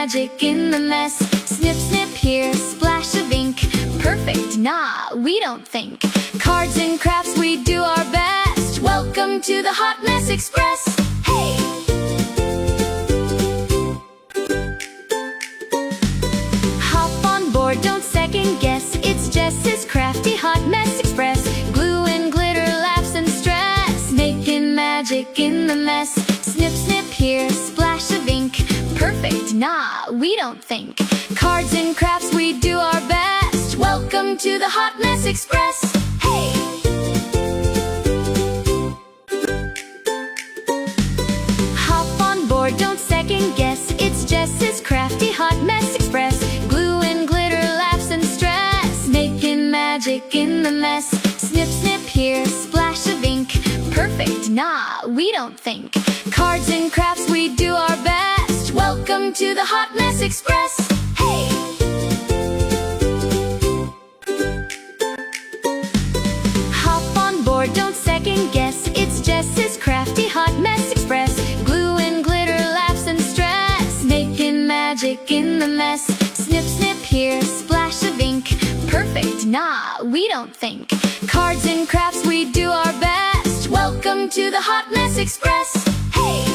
magic in the mess. Snip, snip here, splash of ink. Perfect, nah, we don't think. Cards and crafts, we do our best. Welcome to the Hot Mess Express. Hey! Hop on board, don't second guess. It's Jess's crafty Hot Mess Express. Glue and glitter, laughs and stress, making magic in the mess. Snip, snip here, splash of ink. Perfect, nah, we don't think. Cards and crafts, we do our best. Welcome to the Hot Mess Express. Hey! Hop on board, don't second guess. It's Jess's crafty Hot Mess Express. Glue and glitter, laughs and stress, making magic in the mess. Snip, snip here, splash of ink. Perfect, nah, we don't think. Cards and crafts, we do our best. Welcome to the Hot Mess Express. Hey! Hop on board, don't second guess. It's Jess's crafty Hot Mess Express. Glue and glitter, laughs and stress, making magic in the mess. Snip, snip here, splash of ink. Perfect, nah, we don't think. Cards and crafts, we do our best. Welcome to the Hot Mess Express. Hey!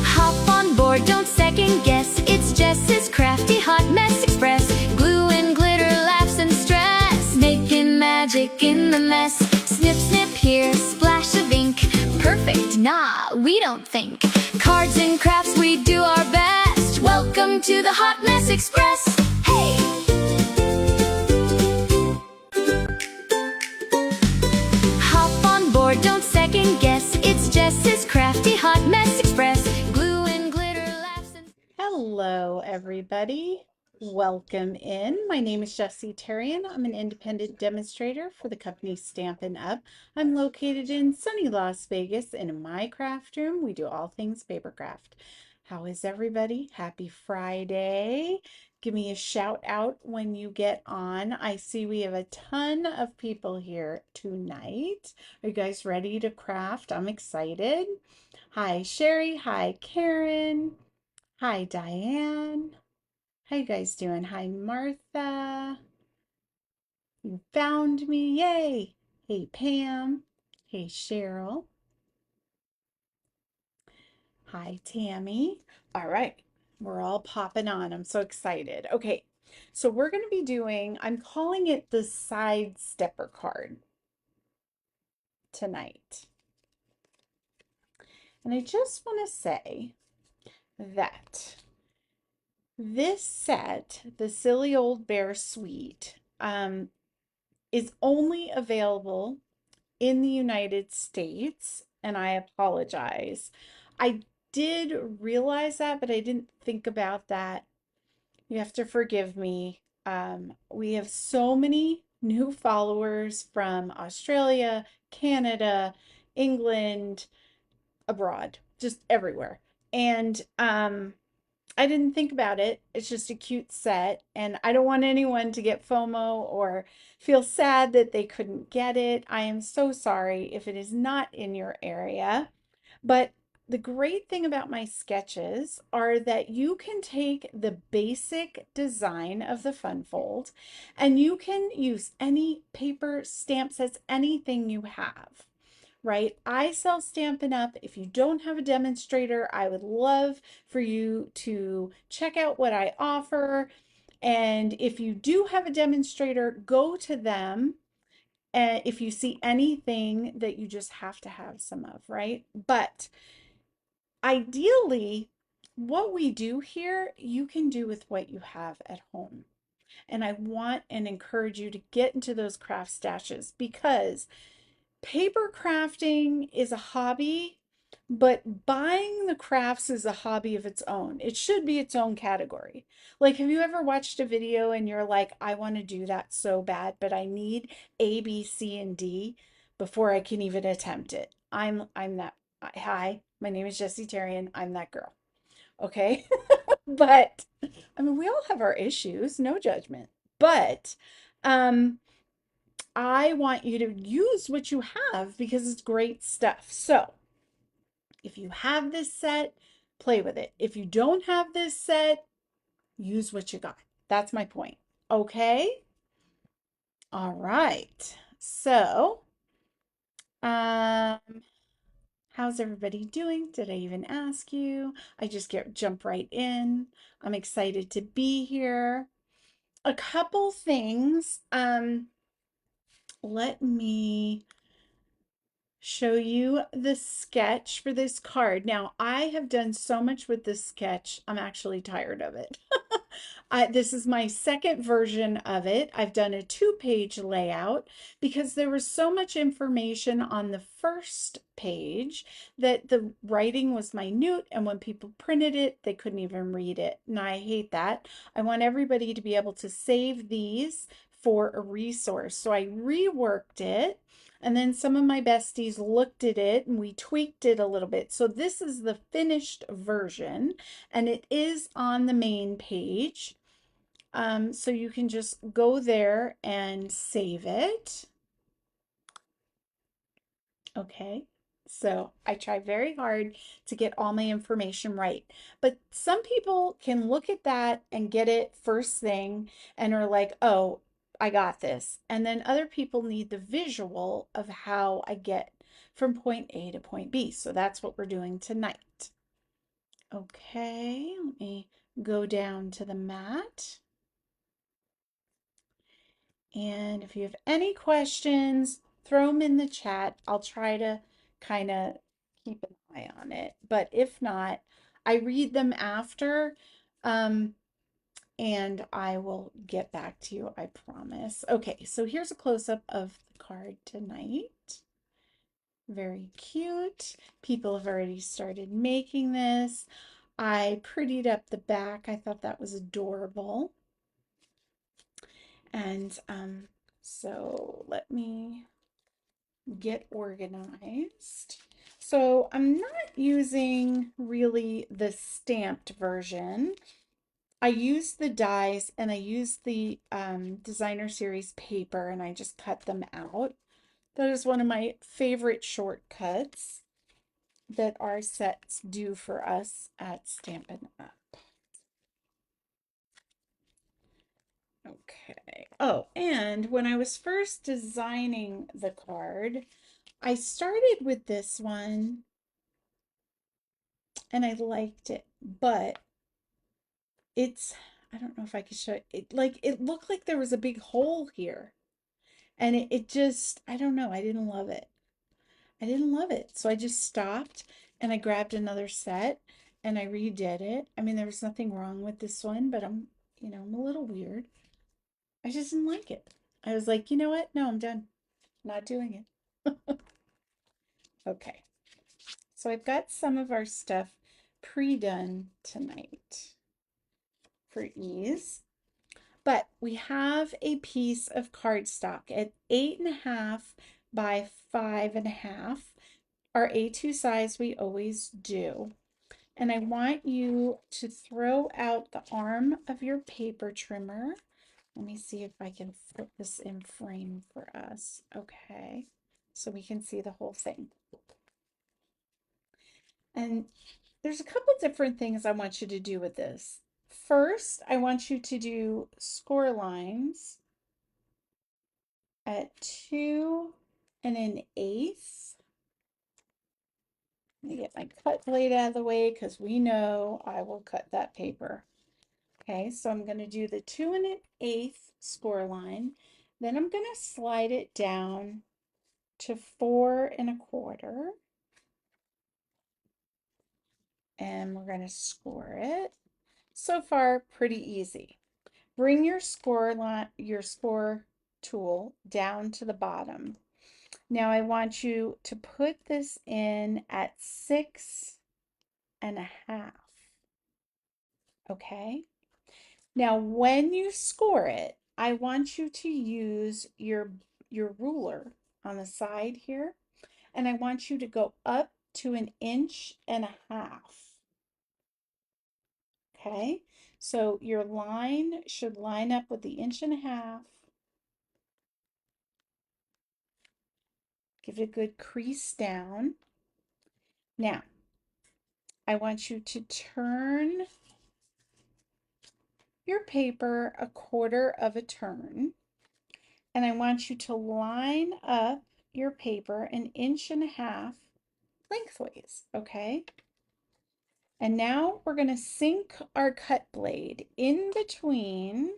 Hop on board, don't second guess. It's Jess's crafty Hot Mess Express. Glue and glitter, laughs and stress, making magic in the mess. Snip, snip here, splash of ink. Perfect, nah, we don't think. Cards and crafts, we do our best. Welcome to the Hot Mess Express. Hey! Hop on board, don't second guess. It's Jess's crafty Hot Mess Express. Glue and glitter, laughs and... Hello, everybody. Welcome in. My name is Jessie Terrian. I'm an independent demonstrator for the company Stampin' Up. I'm located in sunny Las Vegas, and in my craft room, we do all things papercraft. How is everybody? Happy Friday. Give me a shout out when you get on. I see we have a ton of people here tonight. Are you guys ready to craft? I'm excited. Hi, Sherry. Hi, Karen. Hi, Diane. How you guys doing? Hi, Martha. You found me. Yay. Hey, Pam. Hey, Cheryl. Hi, Tammy. All right. We're all popping on. I'm so excited. Okay. So we're going to be doing, I'm calling it the side stepper card tonight. And I just want to say that this set, the Silly Old Bear Suite, is only available in the United States, and I apologize. I did realize that, but I didn't think about that. You have to forgive me. We have so many new followers from Australia, Canada, England, abroad, just everywhere. And I didn't think about it. It's just a cute set, and I don't want anyone to get FOMO or feel sad that they couldn't get it. I am so sorry if it is not in your area. But the great thing about my sketches are that you can take the basic design of the fun fold and you can use any paper, stamp sets, anything you have. Right? I sell Stampin' Up. If you don't have a demonstrator, I would love for you to check out what I offer. And if you do have a demonstrator, go to them. And if you see anything that you just have to have some of, right? But ideally, what we do here, you can do with what you have at home. And I want and encourage you to get into those craft stashes because paper crafting is a hobby, but buying the crafts is a hobby of its own. It should be its own category. Like, have you ever watched a video and you're like, I want to do that so bad, but I need A, B, C, and D before I can even attempt it. I'm that. Hi, my name is Jessie Terrian. I'm that girl. Okay. But I mean, we all have our issues, no judgment. But I want you to use what you have because it's great stuff. So If you have this set, play with it. If you don't have this set, use what you got. That's my point. Okay? All right. So, um, how's everybody doing? Did I even ask you? I just jump right in. I'm excited to be here. A couple things. Let me show you the sketch for this card. Now, I have done so much with this sketch, I'm actually tired of it. This is my second version of it. I've done a 2-page layout because there was so much information on the first page that the writing was minute, and when people printed it, they couldn't even read it. And I hate that. I want everybody to be able to save these for a resource. So I reworked it. And then some of my besties looked at it and we tweaked it a little bit. So this is the finished version and it is on the main page. So you can just go there and save it. Okay. So I try very hard to get all my information right. But some people can look at that and get it first thing and are like, oh, I got this. And then other people need the visual of how I get from point A to point B. So that's what we're doing tonight. Okay, let me go down to the mat. And if you have any questions, throw them in the chat. I'll try to kind of keep an eye on it. But if not, I read them after, and I will get back to you, I promise. Okay, so here's a close-up of the card tonight. Very cute. People have already started making this. I prettied up the back. I thought that was adorable. And so let me get organized. So I'm not using really the stamped version. I used the dies and I used the designer series paper and I just cut them out. That is one of my favorite shortcuts that our sets do for us at Stampin' Up. Okay. Oh, and when I was first designing the card, I started with this one and I liked it, but I don't know if I could show it, like it looked like there was a big hole here. And it just, I don't know, I didn't love it. I didn't love it. So I just stopped and I grabbed another set and I redid it. I mean, there was nothing wrong with this one, but I'm a little weird. I just didn't like it. I was like, you know what? No, I'm done. Not doing it. Okay. So I've got some of our stuff pre-done tonight for ease. But we have a piece of cardstock at 8.5 by 5.5. Our A2 size we always do. And I want you to throw out the arm of your paper trimmer. Let me see if I can put this in frame for us. Okay, so we can see the whole thing. And there's a couple different things I want you to do with this. First, I want you to do score lines at 2 1/8. Let me get my cut blade out of the way because we know I will cut that paper. Okay, so I'm going to do the 2 1/8 score line. Then I'm going to slide it down to 4 1/4. And we're going to score it. So far, pretty easy. Bring your score tool down to the bottom. Now I want you to put this in at 6.5. Okay. Now when you score it, I want you to use your ruler on the side here, and I want you to go up to 1.5 inches. Okay, so your line should line up with the 1.5 inches. Give it a good crease down. Now, I want you to turn your paper a quarter of a turn, and I want you to line up your paper 1.5 inches lengthways, okay? And now we're going to sink our cut blade in between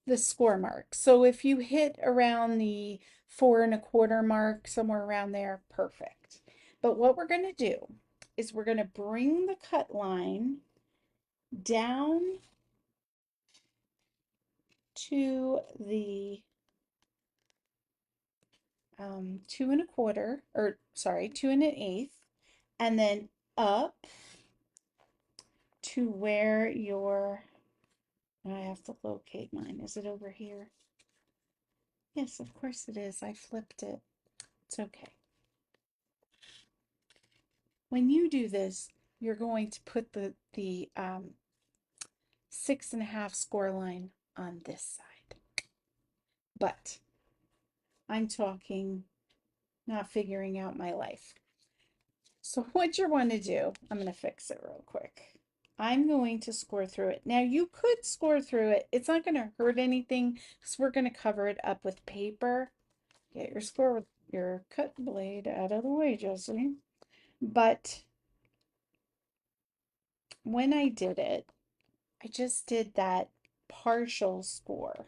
the score mark. So if you hit around the 4.25 mark, somewhere around there, perfect. But what we're going to do is we're going to bring the cut line down to the 2.25, or sorry, 2 1/8, and then up to where your, I have to locate mine. Is it over here? Yes, of course it is. I flipped it. It's okay. When you do this, you're going to put the 6.5 score line on this side. But I'm talking, not figuring out my life. So what you want to do, I'm going to fix it real quick. I'm going to score through it. Now you could score through it. It's not going to hurt anything because we're going to cover it up with paper. Get your score with your cut blade out of the way, Jessie. But when I did it, I just did that partial score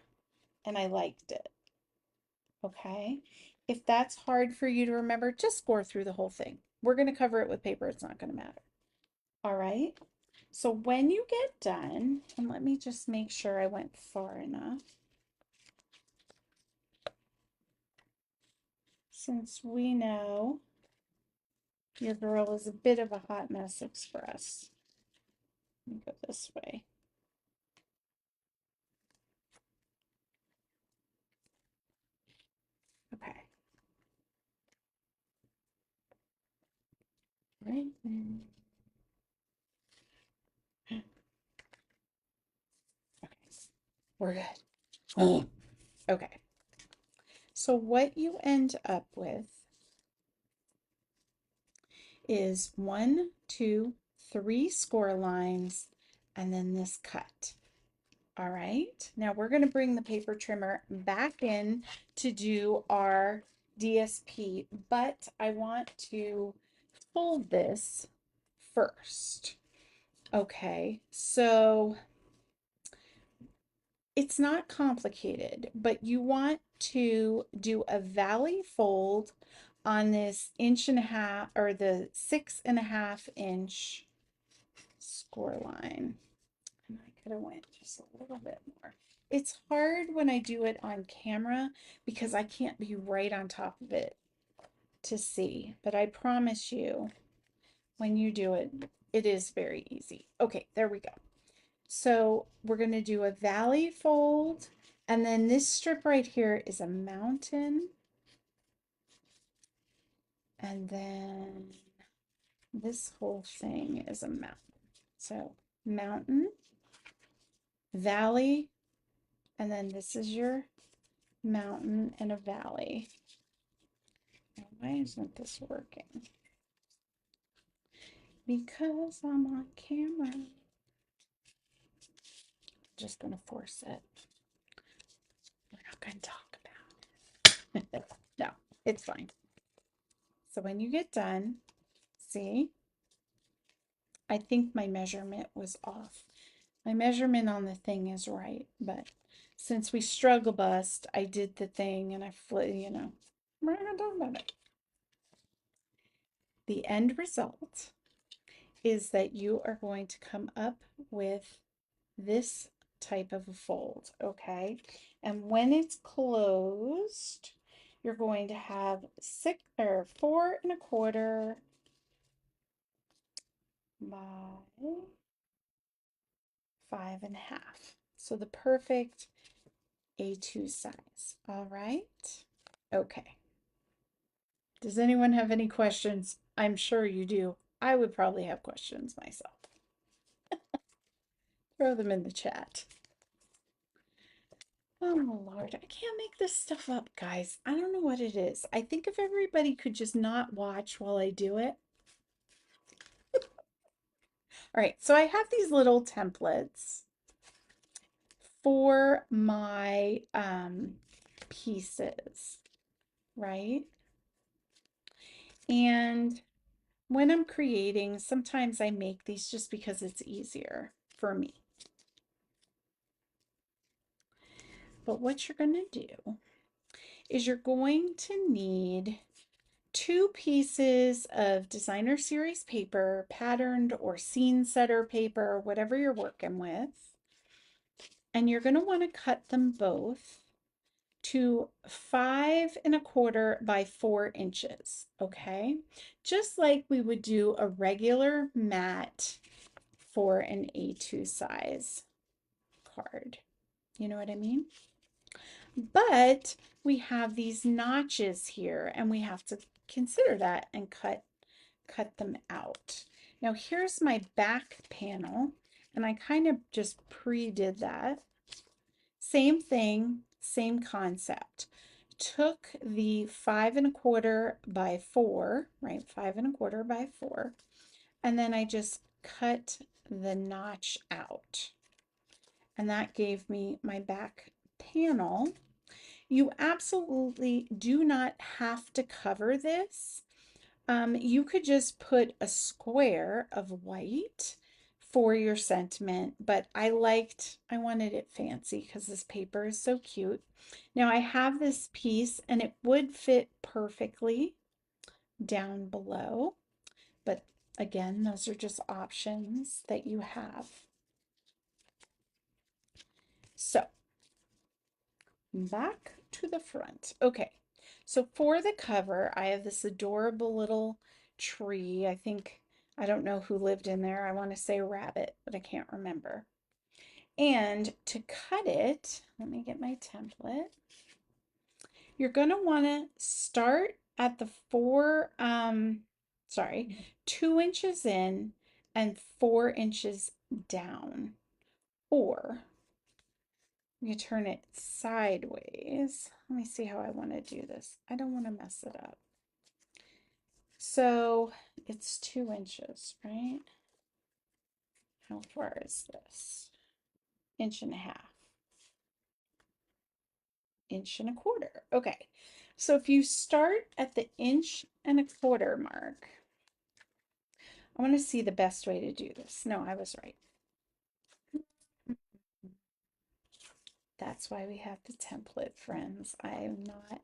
and I liked it. Okay. If that's hard for you to remember, just score through the whole thing. We're going to cover it with paper. It's not going to matter. All right. So when you get done, and let me just make sure I went far enough. Since we know your girl is a bit of a hot mess express. Let me go this way. Okay. Right then. Okay. We're good. Oh. Okay. So what you end up with is 1, 2, 3 score lines and then this cut. All right, now we're going to bring the paper trimmer back in to do our DSP, but I want to fold this first. Okay, so it's not complicated, but you want to do a valley fold on this 1.5 inch or the 6.5 inch score line. And I could have went just a little bit more. It's hard when I do it on camera because I can't be right on top of it to see, but I promise you when you do it, it is very easy. Okay, there we go. So we're going to do a valley fold, and then this strip right here is a mountain, and then this whole thing is a mountain. So mountain, valley, and then this is your mountain and a valley. Now, why isn't this working? Because I'm on camera. I'm just going to force it. We're not going to talk about it. No, it's fine. So when you get done, see, I think my measurement was off. My measurement on the thing is right, but since we struggle bust, I did the thing and we're not going to talk about it. The end result is that you are going to come up with this type of a fold, okay? And when it's closed, you're going to have 4.25 by 5.5. So the perfect A2 size. All right. Okay. Does anyone have any questions? I'm sure you do. I would probably have questions myself. Throw them in the chat. Oh Lord, I can't make this stuff up, guys. I don't know what it is. I think if everybody could just not watch while I do it, All right, so I have these little templates for my pieces, right? And when I'm creating, sometimes I make these just because it's easier for me. But what you're going to do is you're going to need 2 pieces of designer series paper, patterned or scene setter paper, whatever you're working with. And you're going to want to cut them both to 5¼ by 4 inches, okay? Just like we would do a regular mat for an A2 size card. You know what I mean? But we have these notches here and we have to consider that and cut them out. Now here's my back panel and I kind of just pre-did that. Same thing, same concept. Took the 5¼ by 4, right? 5¼ by 4, and then I just cut the notch out. And that gave me my back panel. You absolutely do not have to cover this. You could just put a square of white for your sentiment, but I wanted it fancy because this paper is so cute. Now I have this piece and it would fit perfectly down below, but again, those are just options that you have. So back to the front. Okay, so for the cover, I have this adorable little tree. I don't know who lived in there. I want to say rabbit, but I can't remember. And to cut it, let me get my template. You're going to want to start at the 2 inches in and 4 inches down. Or you turn it sideways. Let me see how I want to do this. I don't want to mess it up. So it's 2 inches, right? How far is this? 1.5 inches. 1.25 inches. Okay. So if you start at the 1.25 inch mark, I want to see the best way to do this. No, I was right. That's why we have the template, friends. I am not.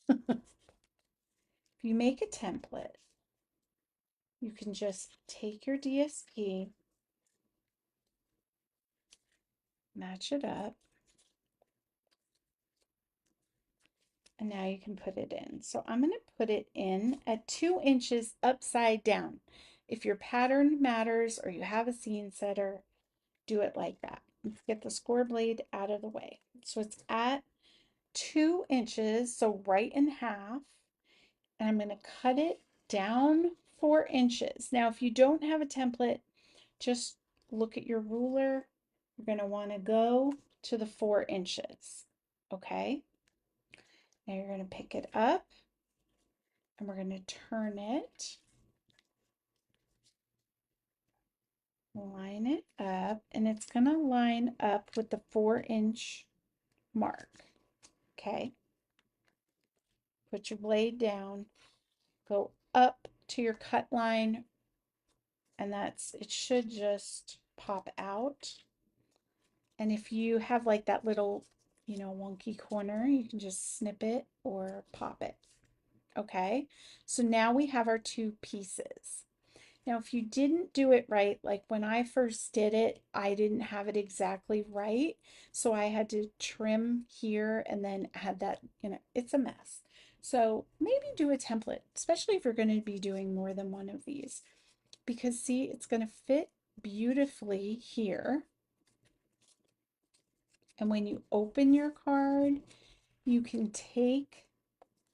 If you make a template, you can just take your DSP, match it up, and now you can put it in. So I'm going to put it in at 2 inches upside down. If your pattern matters or you have a scene setter, do it like that. Let's get the score blade out of the way. So it's at 2 inches, so right in half, and I'm going to cut it down 4 inches. Now, if you don't have a template, just look at your ruler. You're going to want to go to the 4 inches. Okay. Now you're going to pick it up and we're going to turn it, line it up, and it's going to line up with the 4-inch mark. Okay. Put your blade down, go up to your cut line, and it should just pop out. And if you have like that little, wonky corner, you can just snip it or pop it. Okay, so now we have our 2 pieces. Now, if you didn't do it right, like when I first did it, I didn't have it exactly right. So I had to trim here and then add that, it's a mess. So maybe do a template, especially if you're going to be doing more than one of these. Because see, it's going to fit beautifully here. And when you open your card, you can take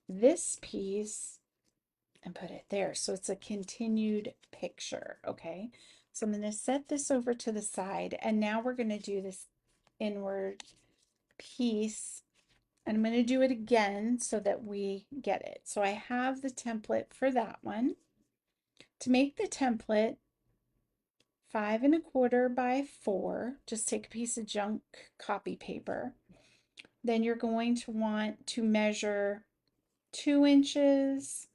this piece and put it there. So it's a continued picture, okay? So I'm going to set this over to the side, and now we're going to do this inward piece, and I'm going to do it again so that we get it. So I have the template for that one. To make the template 5 1/4 by 4. Just take a piece of junk copy paper. Then you're going to want to measure 2 inches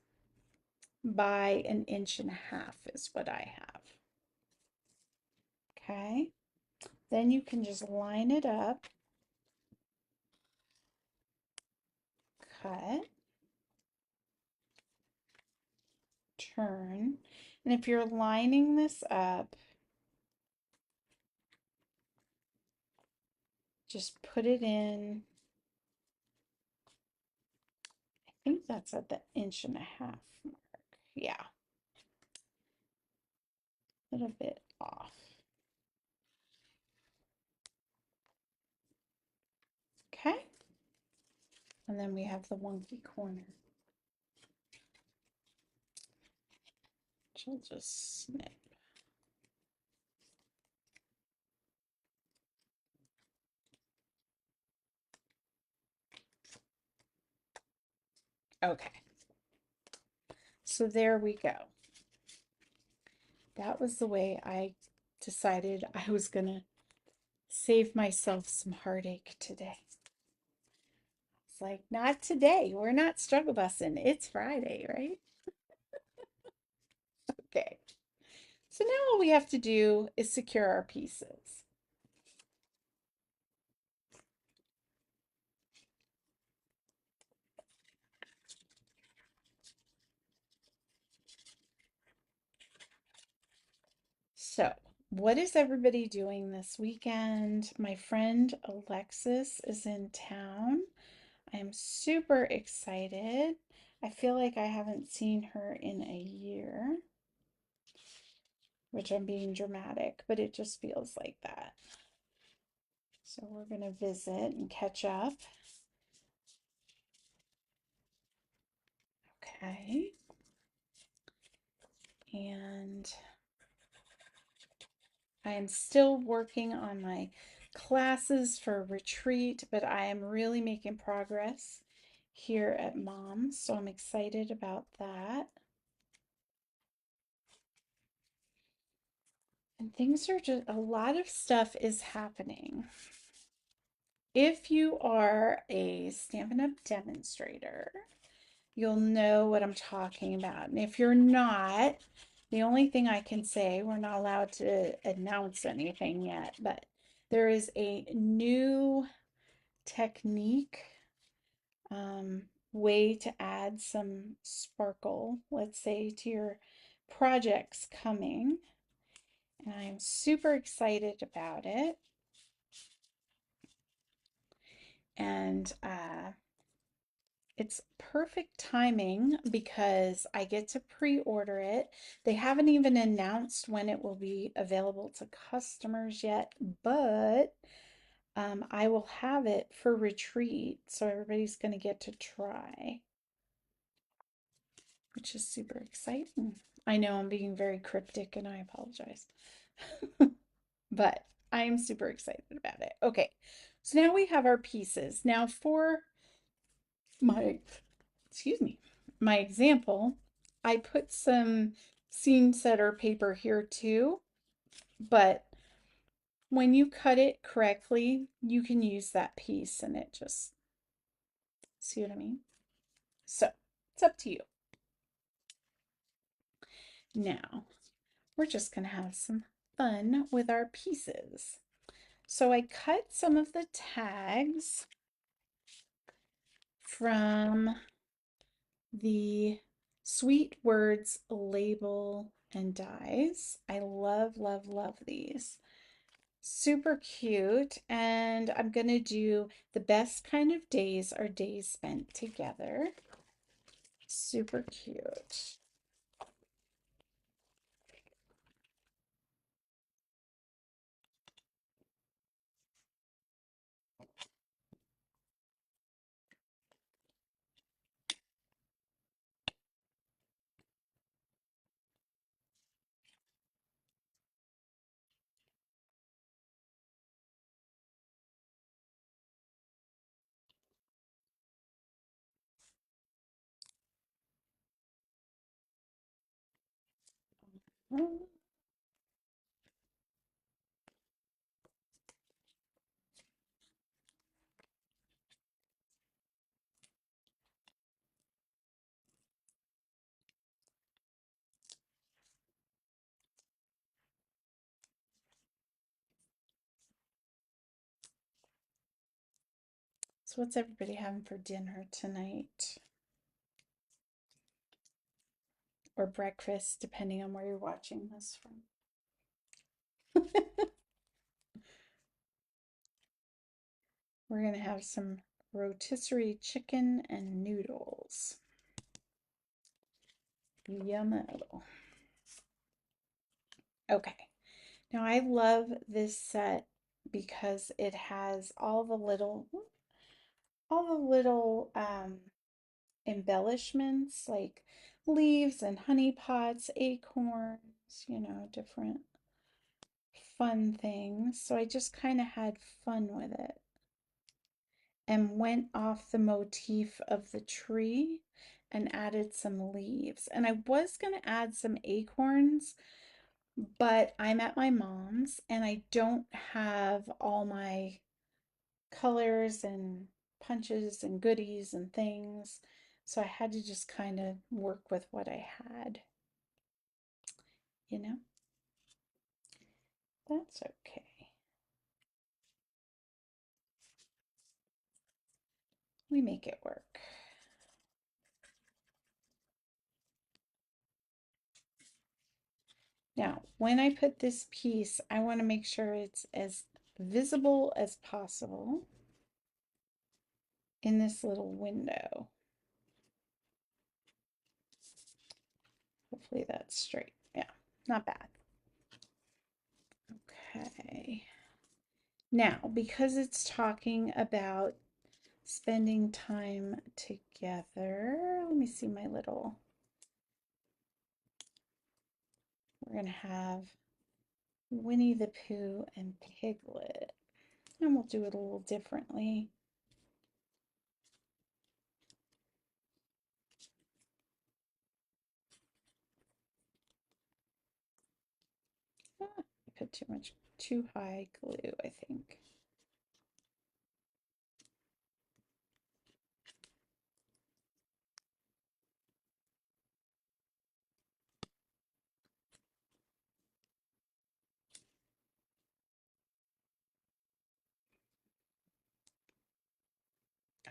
by 1.5 inches is what I have. Okay. Then you can just line it up, cut, turn. And if you're lining this up, just put it in. I think that's at the 1.5 inch mark. Yeah, a little bit off. Okay. And then we have the wonky corner, which I'll just snip. Okay. So there we go. That was the way I decided I was going to save myself some heartache today. It's like, not today. We're not struggle bussing. It's Friday, right? Okay. So now all we have to do is secure our pieces. So, what is everybody doing this weekend? My friend Alexis is in town. I am super excited. I feel like I haven't seen her in a year, which I'm being dramatic, but it just feels like that. So we're going to visit and catch up. Okay. And I am still working on my classes for retreat, but I am really making progress here at Mom's, so I'm excited about that. And things are just, a lot of stuff is happening. If you are a Stampin' Up! Demonstrator, you'll know what I'm talking about. And if you're not, the only thing I can say, we're not allowed to announce anything yet, but there is a new technique, way to add some sparkle, let's say, to your projects coming. And I'm super excited about it. And it's perfect timing because I get to pre-order it. They haven't even announced when it will be available to customers yet, but I will have it for retreat, so everybody's going to get to try, which is super exciting. I know I'm being very cryptic and I apologize, but I am super excited about it. Okay, so now we have our pieces. Now for my, excuse me, my example, I put some scene setter paper here too, but when you cut it correctly, you can use that piece and it just, see what I mean? So it's up to you. Now, we're just going to have some fun with our pieces. So I cut some of the tags from the Sweet Words label and dies. I love, love, love these. Super cute. And I'm going to do the best kind of days are days spent together. Super cute. So what's everybody having for dinner tonight? Or breakfast, depending on where you're watching this from. We're going to have some rotisserie chicken and noodles. Yummo. Okay. Now I love this set because it has all the little embellishments like leaves and honey pots, acorns, different fun things. So I just kind of had fun with it and went off the motif of the tree and added some leaves. And I was going to add some acorns, but I'm at my mom's and I don't have all my colors and punches and goodies and things. So I had to just kind of work with what I had, you know? That's okay. We make it work. Now, when I put this piece, I want to make sure it's as visible as possible in this little window. Hopefully that's straight. Yeah, not bad. Okay. Now, because it's talking about spending time together, let me see my little, we're going to have Winnie the Pooh and Piglet. And we'll do it a little differently. I put too high glue, I think.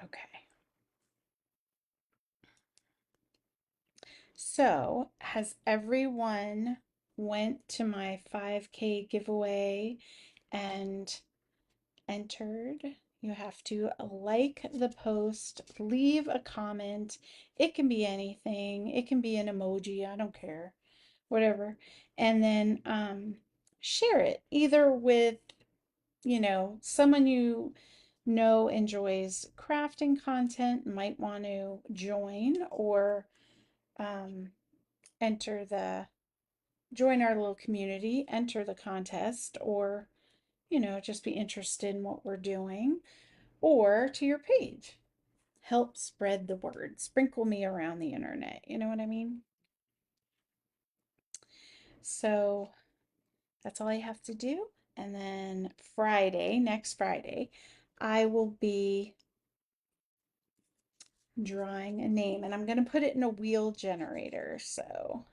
Okay. So, has everyone went to my 5K giveaway and entered? You have to like the post, leave a comment. It can be anything. It can be an emoji. I don't care. Whatever. And then share it either with, someone you know enjoys crafting content, might want to join, or um, enter join our little community, enter the contest, or, just be interested in what we're doing, or to your page. Help spread the word. Sprinkle me around the internet. You know what I mean? So that's all I have to do. And then next Friday, I will be drawing a name and I'm going to put it in a wheel generator. So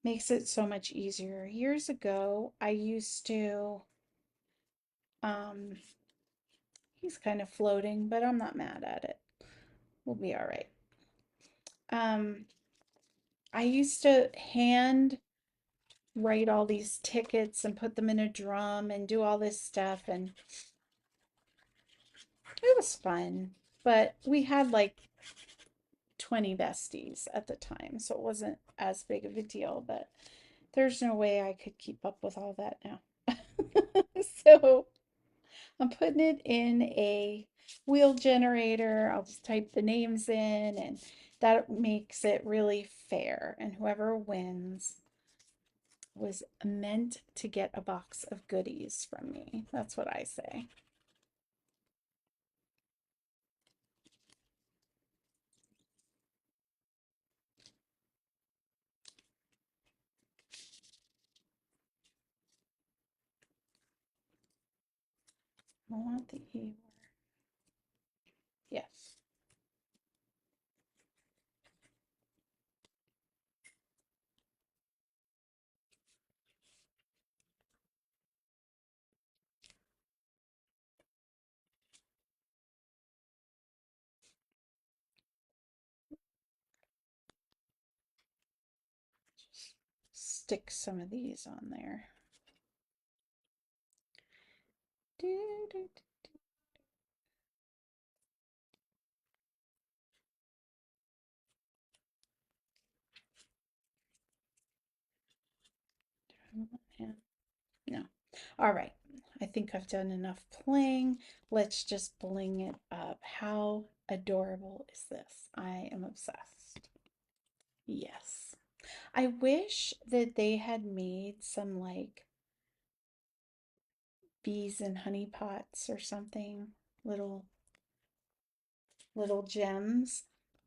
makes it so much easier. Years ago, I used to, um, he's kind of floating, but I'm not mad at it. We'll be all right. I used to hand write all these tickets and put them in a drum and do all this stuff, and it was fun. But we had like 20 besties at the time, so it wasn't as big of a deal, but there's no way I could keep up with all that now. So I'm putting it in a wheel generator. I'll just type the names in, and that makes it really fair. And whoever wins was meant to get a box of goodies from me. That's what I say. I want the E word. Yes. stick some of these on there. No. All right. I think I've done enough playing. Let's just bling it up. How adorable is this? I am obsessed. Yes. I wish that they had made some like bees and honey pots or something, little little gems.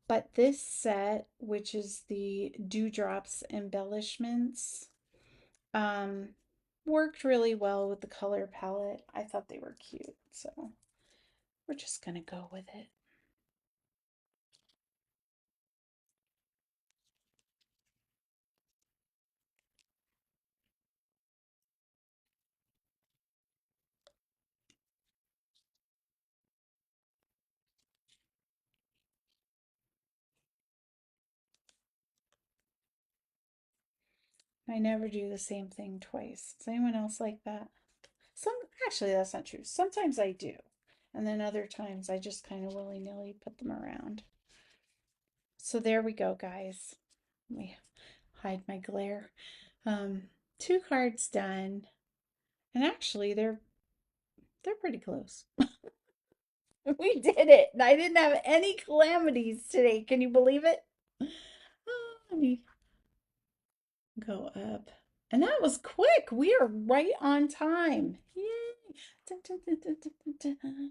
But this set, which is the Dewdrops embellishments, um, worked really well with the color palette. I thought they were cute, so we're just gonna go with it. I never do the same thing twice. Does anyone else like that? Some Actually, that's not true. Sometimes I do. And then other times I just kind of willy-nilly put them around. So there we go, guys. Let me hide my glare. Um, two cards done. And actually they're pretty close. We did it. And I didn't have any calamities today. Can you believe it? Let me go up. And that was quick. We are right on time. Yay. Dun, dun, dun, dun, dun, dun.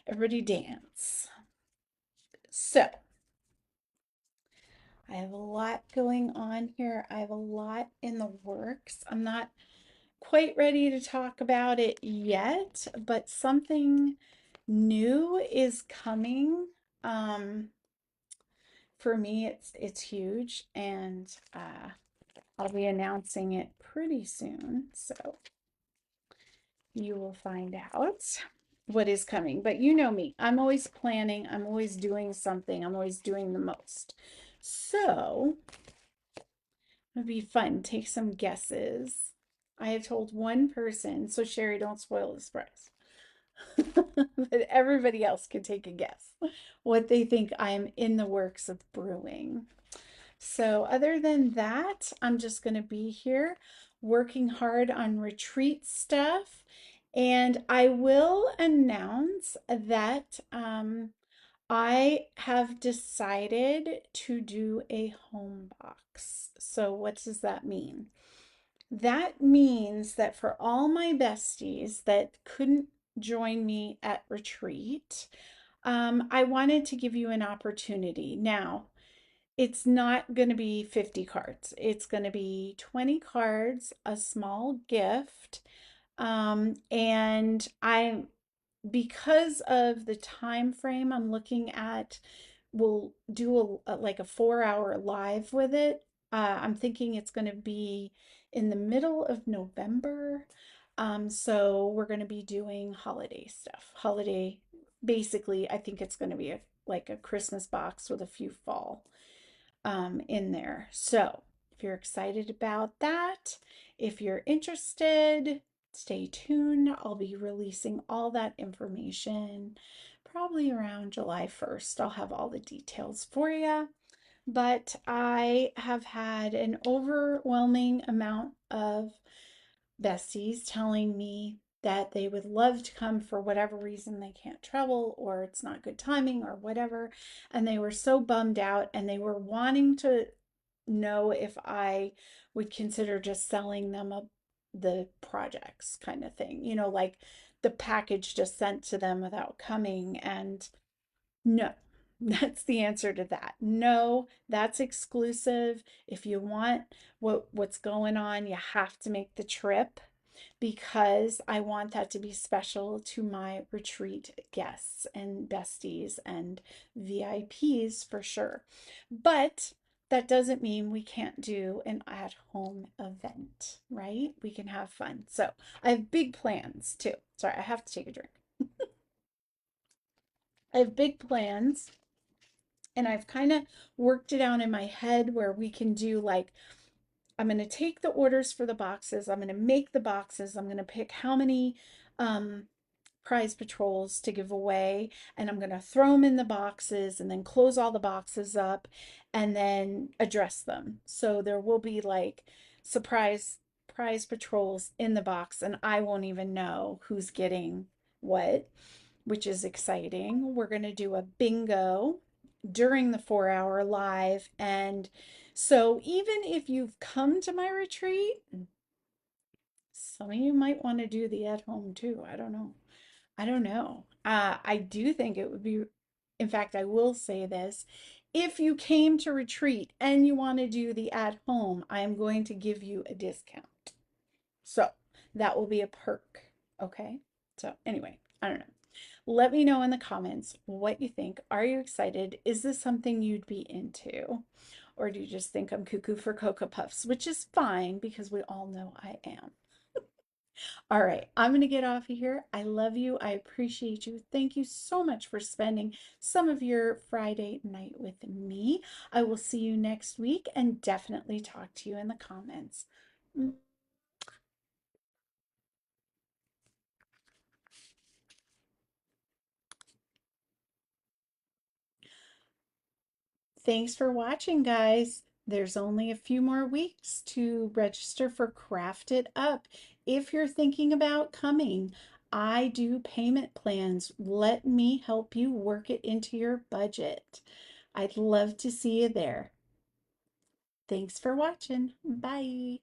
Everybody dance. So, I have a lot going on here. I have a lot in the works. I'm not quite ready to talk about it yet, but something new is coming. Um, for me, it's huge, and I'll be announcing it pretty soon. So you will find out what is coming. But you know me, I'm always planning, I'm always doing something, I'm always doing the most. So it'd be fun. Take some guesses. I have told one person, so Sherry, don't spoil the surprise. But everybody else can take a guess what they think I'm in the works of brewing. So, other than that, I'm just going to be here working hard on retreat stuff. And I will announce that I have decided to do a home box. So, what does that mean? That means that for all my besties that couldn't join me at retreat, I wanted to give you an opportunity. Now, it's not going to be 50 cards. It's going to be 20 cards, a small gift. And I because of the time frame I'm looking at, we'll do like a 4-hour live with it. I'm thinking it's going to be in the middle of November. So we're going to be doing holiday stuff. Holiday, basically, I think it's going to be like a Christmas box with a few fall in there. So if you're excited about that, if you're interested, stay tuned. I'll be releasing all that information probably around July 1st. I'll have all the details for you. But I have had an overwhelming amount of besties telling me that they would love to come for whatever reason they can't travel or it's not good timing or whatever. And they were so bummed out and they were wanting to know if I would consider just selling them the projects kind of thing, like the package just sent to them without coming. And no, that's the answer to that. No, that's exclusive. If you want what's going on, you have to make the trip because I want that to be special to my retreat guests and besties and VIPs for sure. But that doesn't mean we can't do an at-home event, right? We can have fun. So I have big plans too. Sorry, I have to take a drink. I have big plans and I've kind of worked it out in my head where we can do like I'm going to take the orders for the boxes. I'm going to make the boxes. I'm going to pick how many um, prize patrols to give away, and I'm going to throw them in the boxes and then close all the boxes up and then address them. So there will be like surprise prize patrols in the box, and I won't even know who's getting what, which is exciting. We're going to do a bingo during the 4 hour live. And so even if you've come to my retreat, some of you might want to do the at home too. I don't know. I don't know. I do think it would be, in fact, I will say this. If you came to retreat and you want to do the at home, I am going to give you a discount. So that will be a perk. Okay. So anyway, I don't know. Let me know in the comments what you think. Are you excited? Is this something you'd be into? Or do you just think I'm cuckoo for Cocoa Puffs, which is fine because we all know I am. All right, I'm going to get off of here. I love you. I appreciate you. Thank you so much for spending some of your Friday night with me. I will see you next week and definitely talk to you in the comments. Thanks for watching, guys. There's only a few more weeks to register for Craft It Up. If you're thinking about coming, I do payment plans. Let me help you work it into your budget. I'd love to see you there. Thanks for watching. Bye.